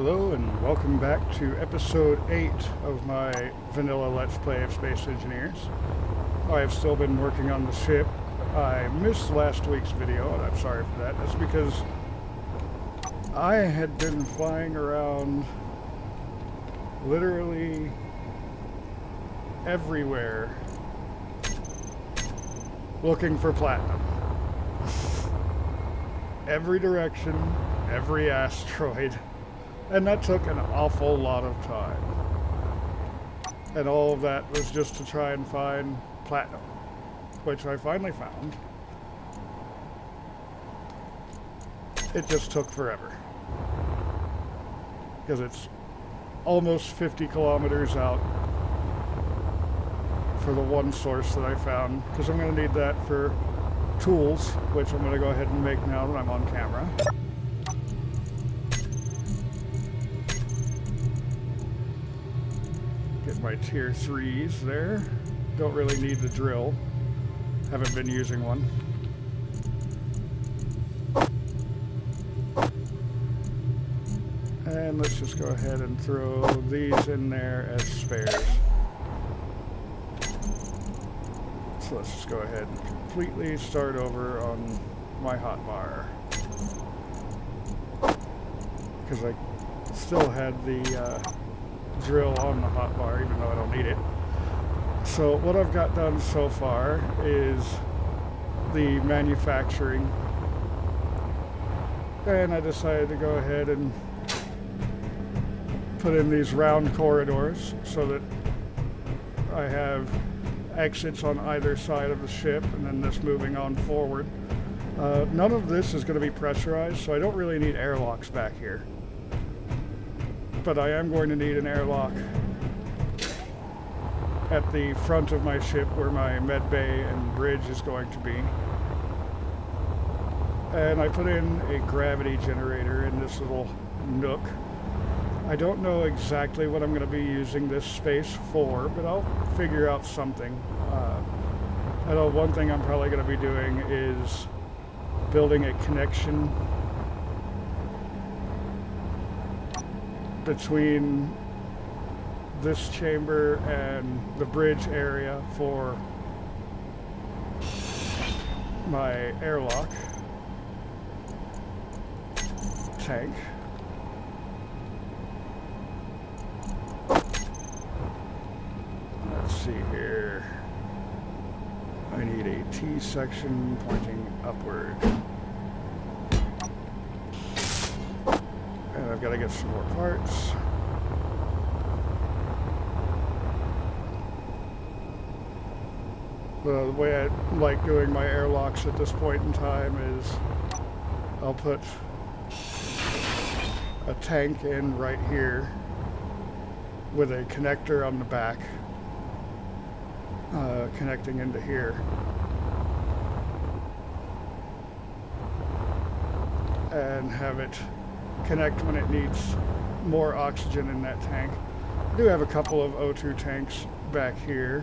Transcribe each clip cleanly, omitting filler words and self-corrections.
Hello and welcome back to episode 8 of my vanilla Let's Play of Space Engineers. I have still been working on the ship. I missed last week's video and I'm sorry for that. That's because I had been flying around literally everywhere looking for platinum. Every direction, every asteroid. And that took an awful lot of time. And all of that was just to try and find platinum, which I finally found. It just took forever. Because it's almost 50 kilometers out for the one source that I found. Because I'm going to need that for tools, which I'm going to go ahead and make now that I'm on camera. My tier 3s there. Don't really need the drill. Haven't been using one. And let's just go ahead and throw these in there as spares. So let's just go ahead and completely start over on my hotbar. Because I still had the drill on the hotbar, even though I don't need it. So what I've got done so far is the manufacturing, and I decided to go ahead and put in these round corridors so that I have exits on either side of the ship, and then this moving on forward. None of this is going to be pressurized, so I don't really need airlocks back here. But I am going to need an airlock at the front of my ship where my med bay and bridge is going to be. And I put in a gravity generator in this little nook. I don't know exactly what I'm going to be using this space for, but I'll figure out something. I know one thing I'm probably going to be doing is building a connection between this chamber and the bridge area for my airlock tank. Let's see here. I need a T section pointing upward. And I've got to get some more parts. The way I like doing my airlocks at this point in time is I'll put a tank in right here with a connector on the back, connecting into here. And have it connect when it needs more oxygen in that tank. I do have a couple of O2 tanks back here,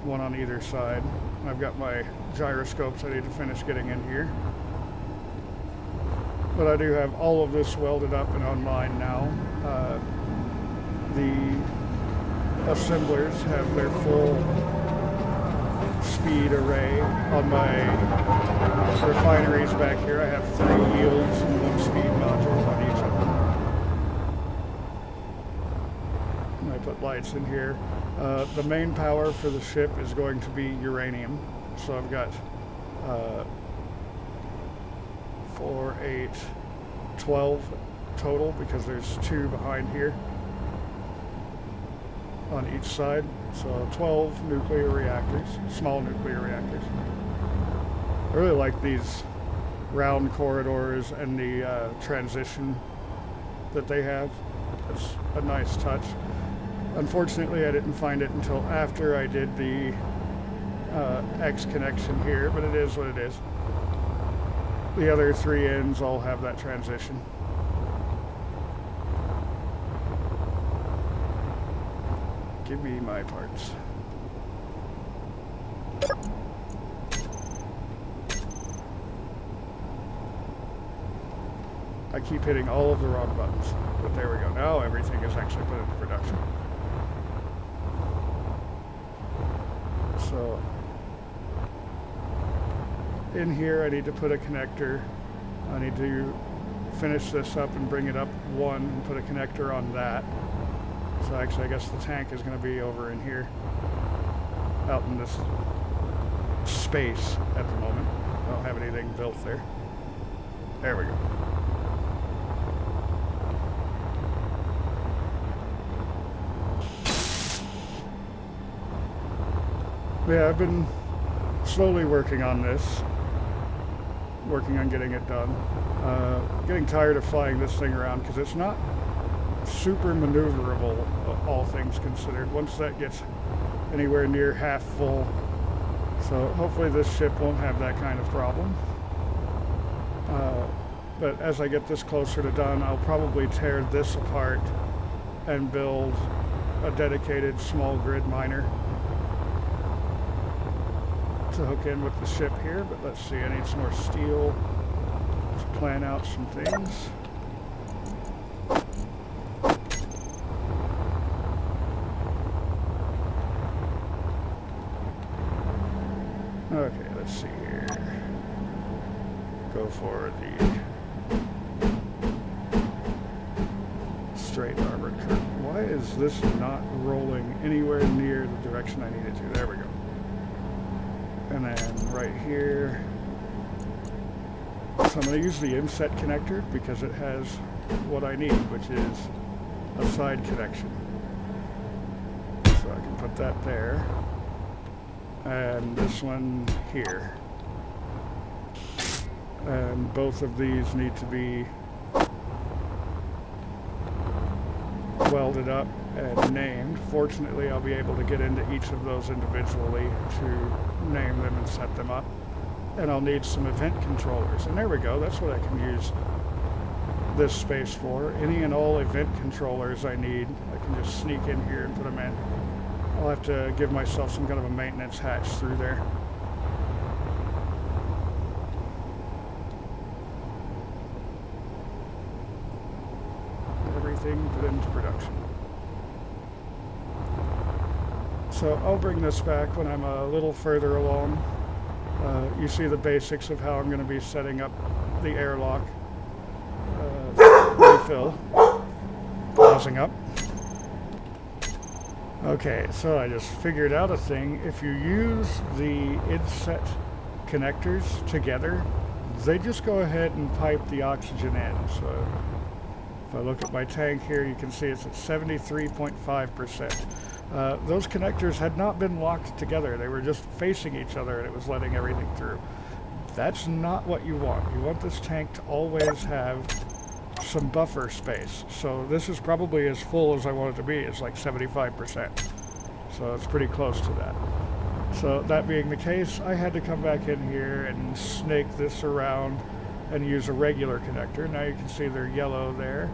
one on either side. I've got my gyroscopes I need to finish getting in here. But I do have all of this welded up and online now. The assemblers have their full speed array. On my refineries back here, I have 3 yields and 1 speed module on each of them. And I put lights in here. The main power for the ship is going to be uranium. So I've got 4, 8, 12 total, because there's 2 behind here on each side. So 12 nuclear reactors, small nuclear reactors. I really like these round corridors and the transition that they have. It's a nice touch. Unfortunately, I didn't find it until after I did the X connection here, but it is what it is. The other 3 ends all have that transition. Give me my parts. I keep hitting all of the wrong buttons. But there we go. Now everything is actually put into production. So in here I need to put a connector. I need to finish this up and bring it up one and put a connector on that. So actually I guess the tank is going to be over in here, out in this space at the moment. I don't have anything built there. There we go. Yeah, I've been slowly working on this, working on getting it done. Getting tired of flying this thing around because it's not super maneuverable, all things considered, once that gets anywhere near half full. So hopefully this ship won't have that kind of problem. But as I get this closer to done, I'll probably tear this apart and build a dedicated small grid miner to hook in with the ship here. But let's see, I need some more steel to plan out some things. Okay, let's see here. Go for the straight armored curtain. Why is this not rolling anywhere near the direction I need it to? There we go. And then right here. So I'm going to use the inset connector because it has what I need, which is a side connection. So I can put that there. And this one here. And both of these need to be welded up and named. Fortunately, I'll be able to get into each of those individually to name them and set them up. And I'll need some event controllers. And there we go, that's what I can use this space for. Any and all event controllers I need, I can just sneak in here and put them in. I'll have to give myself some kind of a maintenance hatch through there. Everything put into production. So I'll bring this back when I'm a little further along. You see the basics of how I'm going to be setting up the airlock. Refill. Pausing up. Okay, so I just figured out a thing. If you use the inset connectors together, they just go ahead and pipe the oxygen in. So if I look at my tank here, you can see it's at 73.5%. Those connectors had not been locked together. They were just facing each other and it was letting everything through. That's not what you want. You want this tank to always have some buffer space. So this is probably as full as I want it to be. It's like 75%. So it's pretty close to that. So that being the case, I had to come back in here and snake this around and use a regular connector. Now you can see they're yellow there.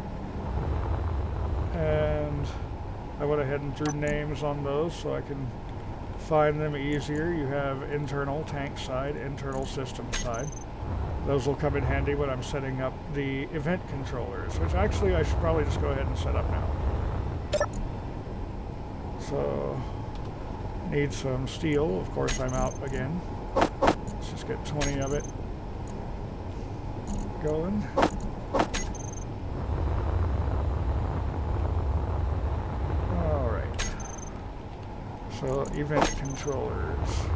And I went ahead and drew names on those so I can find them easier. You have internal tank side, internal system side. Those will come in handy when I'm setting up the event controllers, which actually I should probably just go ahead and set up now. So, need some steel. Of course, I'm out again. Let's just get 20 of it going. Alright. So, event controllers.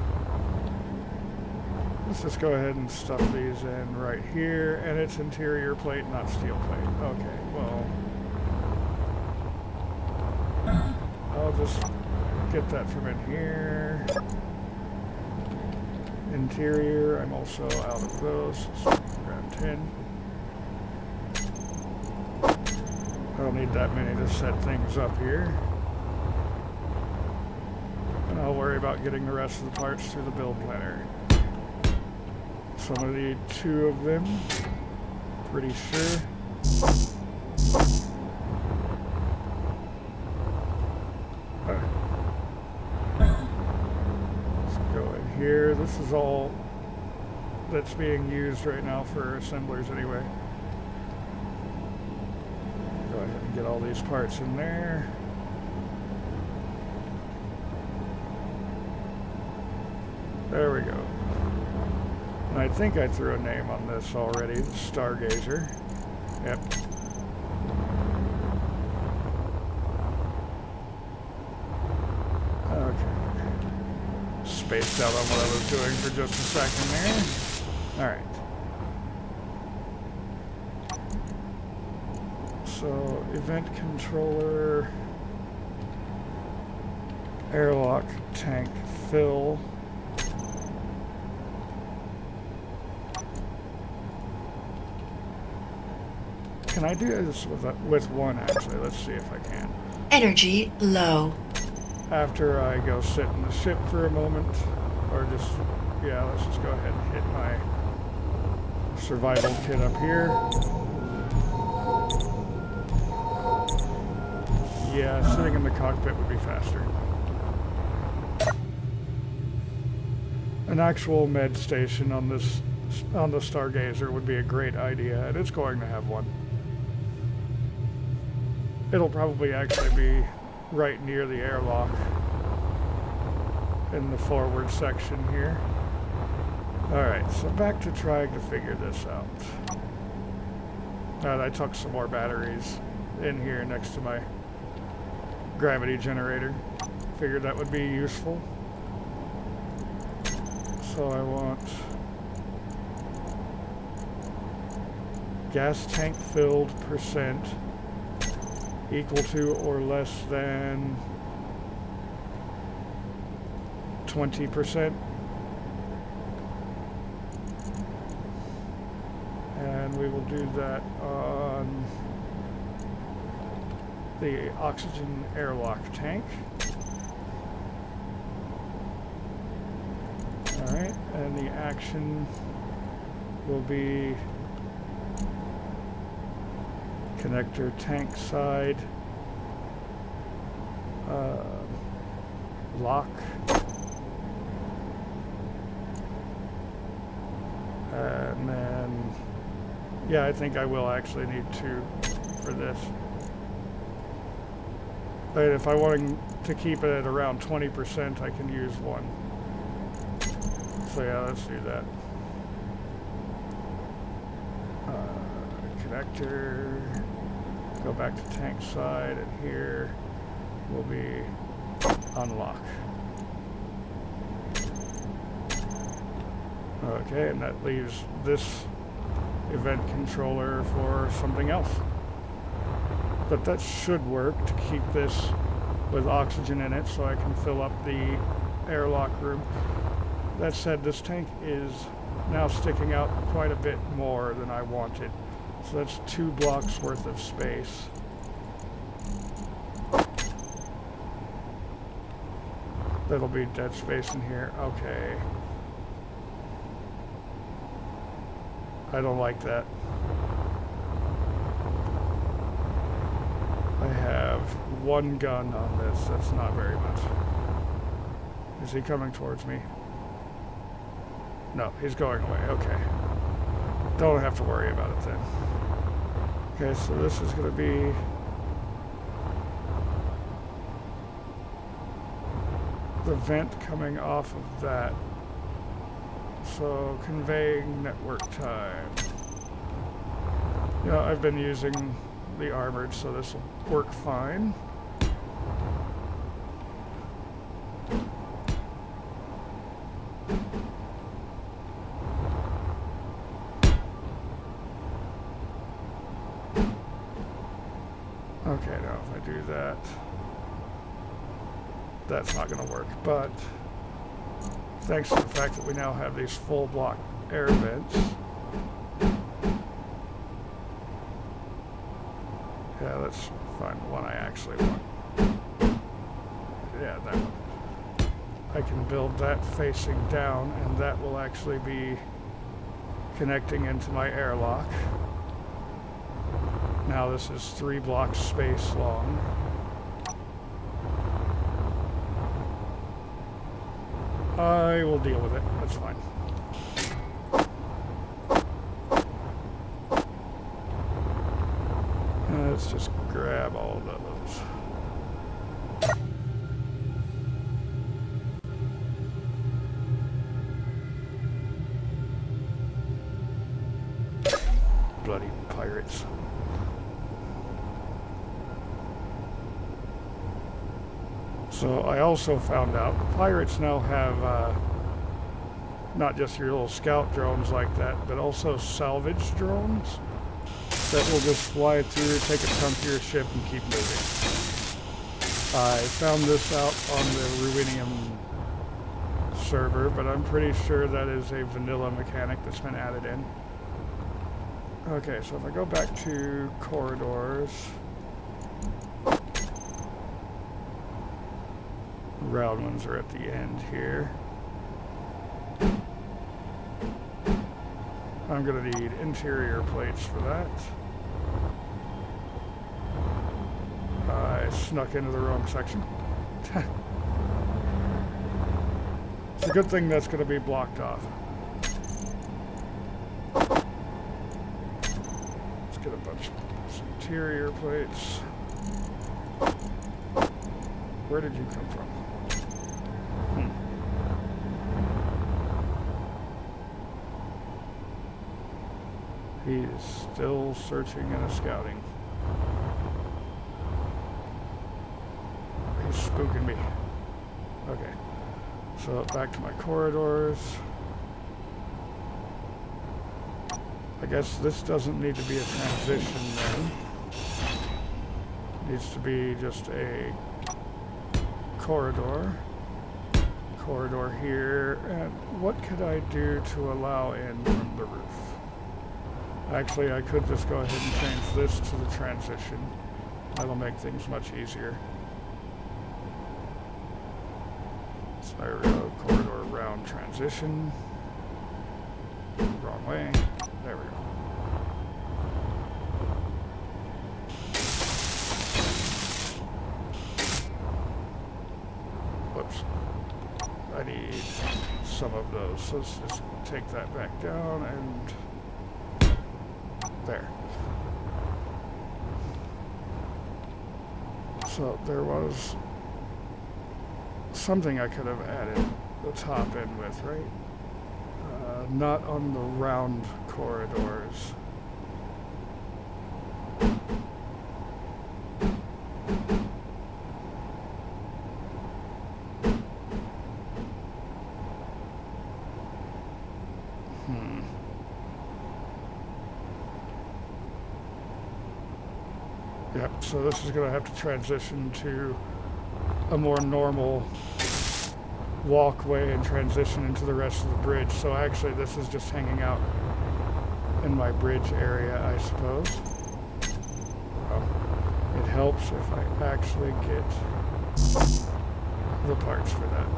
Let's just go ahead and stuff these in right here, and it's interior plate, not steel plate. Okay, well, I'll just get that from in here. Interior, I'm also out of those, so grab 10. I don't need that many to set things up here. And I'll worry about getting the rest of the parts through the build planner. So I'm going to need 2 of them, pretty sure. Let's go in here. This is all that's being used right now for assemblers anyway. Get all these parts in there. There we go. And I think I threw a name on this already, Stargazer. Yep. Okay. Spaced out on what I was doing for just a second there. Alright. So, event controller, airlock tank fill. Can I do this with one, actually? Let's see if I can. Energy low. After I go sit in the ship for a moment, or just, yeah, let's just go ahead and hit my survival kit up here. Yeah, sitting in the cockpit would be faster. An actual med station on the Stargazer would be a great idea, and it's going to have one. It'll probably actually be right near the airlock in the forward section here. Alright, so back to trying to figure this out. I took some more batteries in here next to my gravity generator. Figured that would be useful. So I want gas tank filled percent equal to or less than 20%. And we will do that on the oxygen airlock tank. Alright, and the action will be connector tank side, lock, and then, yeah, I think I will actually need two for this. But if I want to keep it at around 20%, I can use one. So yeah, let's do that. Connector, go back to tank side, and here will be unlock. Okay, and that leaves this event controller for something else. But that should work to keep this with oxygen in it so I can fill up the airlock room. That said, this tank is now sticking out quite a bit more than I wanted. So that's 2 blocks worth of space. That'll be dead space in here. Okay. I don't like that. I have 1 gun on this. That's not very much. Is he coming towards me? No, he's going away. Okay. Don't have to worry about it then. Okay, so this is going to be the vent coming off of that. So conveying network time. Yeah, I've been using the armored, so this will work fine. Okay, now if I do that, that's not going to work, but thanks to the fact that we now have these full block air vents, yeah, let's find the one I actually want. Yeah, that one. I can build that facing down, and that will actually be connecting into my airlock. Now this is 3 blocks space long. I will deal with it. That's fine. Let's just grab all of those. Bloody pirates. So I also found out pirates now have not just your little scout drones like that, but also salvage drones that will just fly through, take a chunk of your ship, and keep moving. I found this out on the Ruinium server, but I'm pretty sure that is a vanilla mechanic that's been added in. Okay, so if I go back to corridors, round ones are at the end here. I'm going to need interior plates for that. I snuck into the wrong section. It's a good thing that's going to be blocked off. Let's get a bunch of interior plates. Where did you come from? He's still searching and scouting. He's spooking me. Okay. So back to my corridors. I guess this doesn't need to be a transition then. It needs to be just a corridor. Corridor here. And what could I do to allow in from the roof? Actually, I could just go ahead and change this to the transition. That'll make things much easier. So there we go, corridor round transition. Wrong way. There we go. Whoops. I need some of those. So let's just take that back down and there. So there was something I could have added the top end with, right? Not on the round corridors. Yep, so this is going to have to transition to a more normal walkway and transition into the rest of the bridge. So actually this is just hanging out in my bridge area, I suppose. Well, it helps if I actually get the parts for that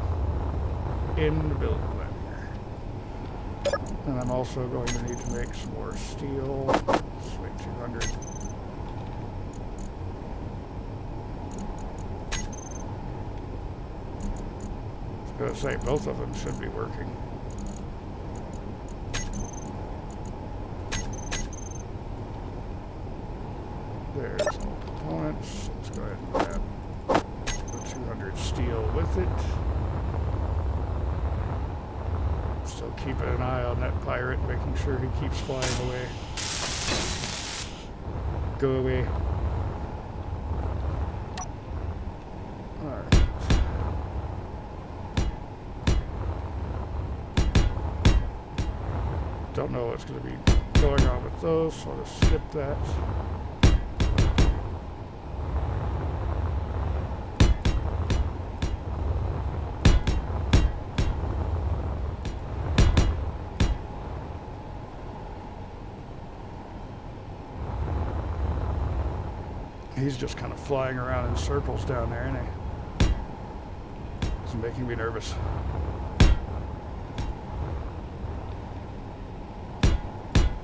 in the build plan here. And I'm also going to need to make some more steel. Let's make 200. I was going to say, both of them should be working. There's all components. Let's go ahead and grab the 200 steel with it. Still keeping an eye on that pirate, making sure he keeps flying away. Go away. Alright. Don't know what's going to be going on with those, so I'll just skip that. He's just kind of flying around in circles down there, isn't he? It's making me nervous.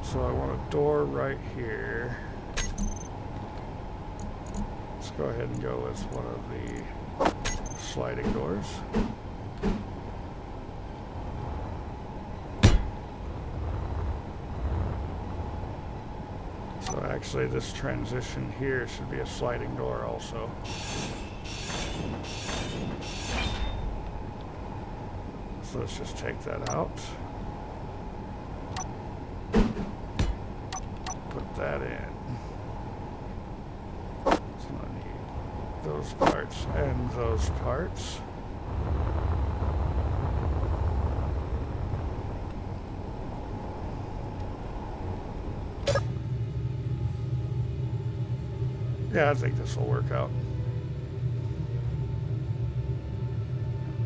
So I want a door right here. Let's go ahead and go with one of the sliding doors. So Actually, this transition here should be a sliding door also. So let's just take that out. Put that in. So I need those parts and those parts. Yeah, I think this will work out.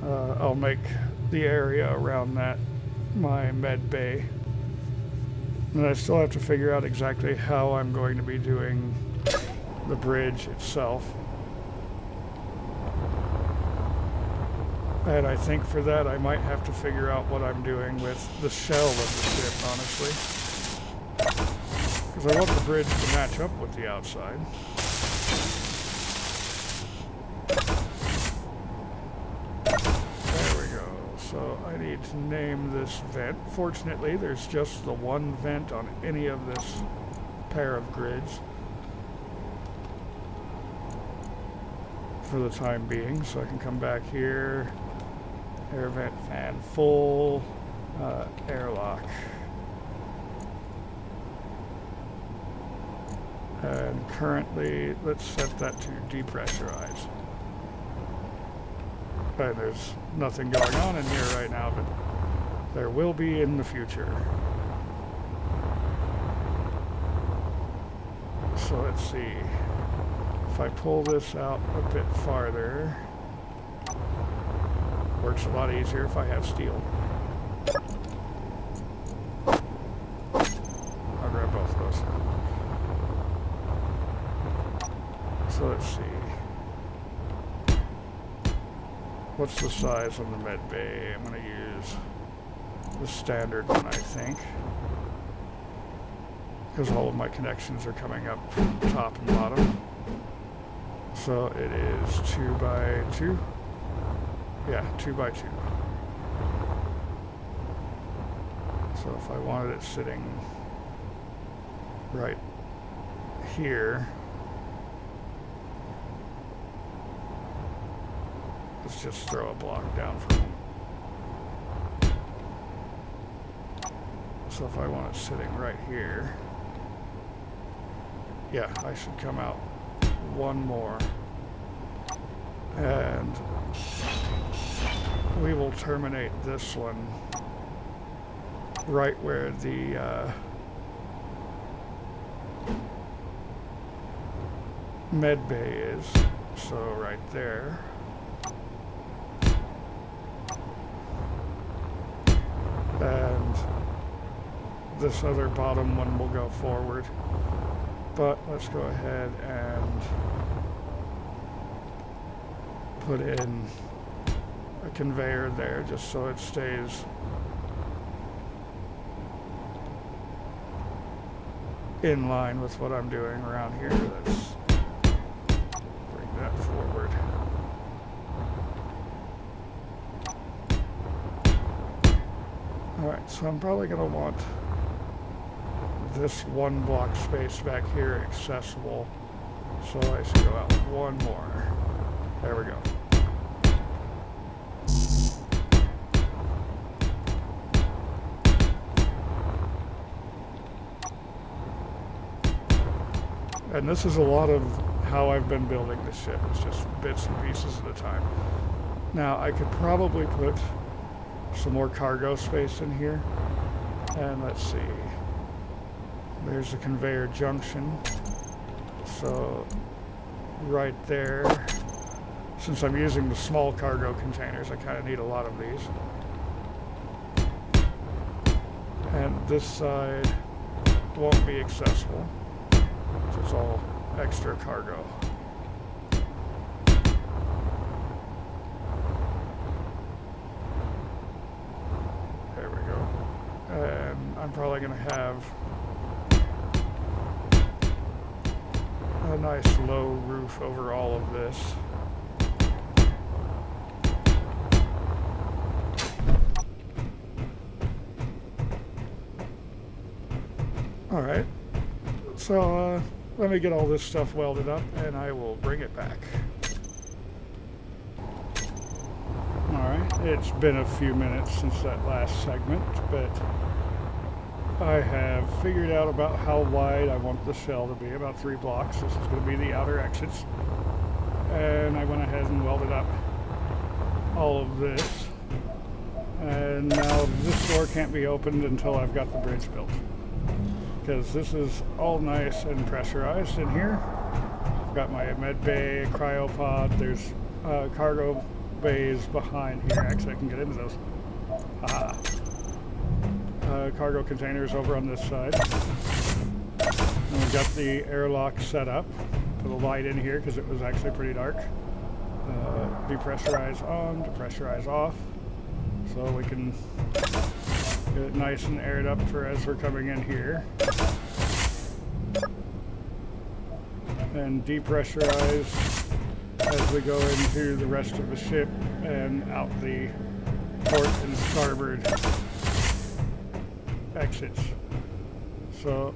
I'll make the area around that my med bay. And I still have to figure out exactly how I'm going to be doing the bridge itself. And I think for that I might have to figure out what I'm doing with the shell of the ship, honestly. Because I want the bridge to match up with the outside. There we go. So I need to name this vent. Fortunately, there's just the one vent on any of this pair of grids for the time being. So I can come back here, air vent fan full, airlock. And currently, let's set that to depressurize. And there's nothing going on in here right now, but there will be in the future. So let's see. If I pull this out a bit farther, works a lot easier if I have steel. I'll grab both of those. So let's see. What's the size of the med bay? I'm going to use the standard one, I think. Because all of my connections are coming up from top and bottom. So it is 2 by 2. Yeah, 2 by 2. So if I wanted it sitting right here, let's just throw a block down from it. So if I want it sitting right here, yeah, I should come out one more. And we will terminate this one right where the med bay is. So right there. And this other bottom one will go forward. But let's go ahead and put in a conveyor there just so it stays in line with what I'm doing around here. Let's bring that forward. Alright, so I'm probably going to want this one block space back here accessible. So I should go out one more. There we go. And this is a lot of how I've been building this ship. It's just bits and pieces at a time. Now I could probably put some more cargo space in here. And let's see. There's a conveyor junction. So right there, since I'm using the small cargo containers, I kind of need a lot of these. And this side won't be accessible. So it's all extra cargo. There we go. And I'm probably going to have a nice low roof over all of this. Alright. So let me get all this stuff welded up and I will bring it back. Alright, it's been a few minutes since that last segment, but I have figured out about how wide I want the shell to be, about 3 blocks. This is going to be the outer exits. And I went ahead and welded up all of this. And now this door can't be opened until I've got the bridge built. Because this is all nice and pressurized in here. I've got my med bay, cryopod, there's cargo bays behind here. Actually, I can get into those. Haha. Cargo containers over on this side. And we've got the airlock set up. Put a light in here because it was actually pretty dark. Depressurize on, depressurize off. So we can get it nice and aired up for as we're coming in here. And depressurize as we go into the rest of the ship and out the port and starboard exits. So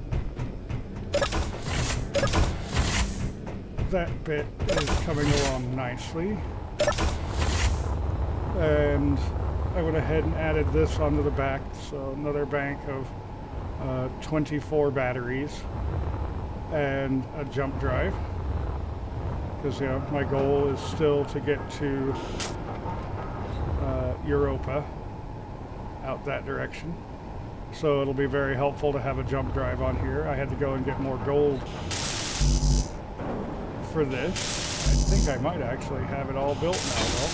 that bit is coming along nicely. And I went ahead and added this onto the back, so another bank of 24 batteries and a jump drive. Because, you know, my goal is still to get to Europa, out that direction. So it'll be very helpful to have a jump drive on here. I had to go and get more gold for this. I think I might actually have it all built now, though.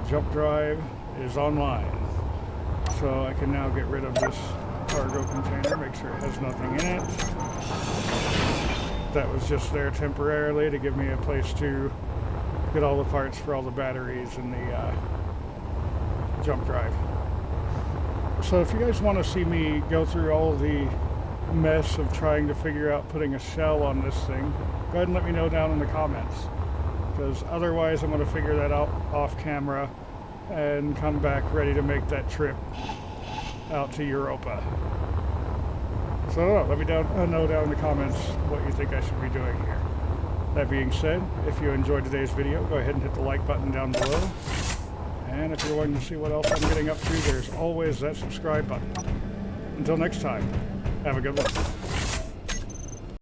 The jump drive is online. So I can now get rid of this cargo container, make sure it has nothing in it. That was just there temporarily to give me a place to get all the parts for all the batteries and the jump drive. So if you guys want to see me go through all the mess of trying to figure out putting a shell on this thing, go ahead and let me know down in the comments. Because otherwise I'm going to figure that out off camera and come back ready to make that trip out to Europa. So let me know down in the comments what you think I should be doing here. That being said, if you enjoyed today's video, go ahead and hit the like button down below. And if you're wanting to see what else I'm getting up to, there's always that subscribe button. Until next time, have a good one.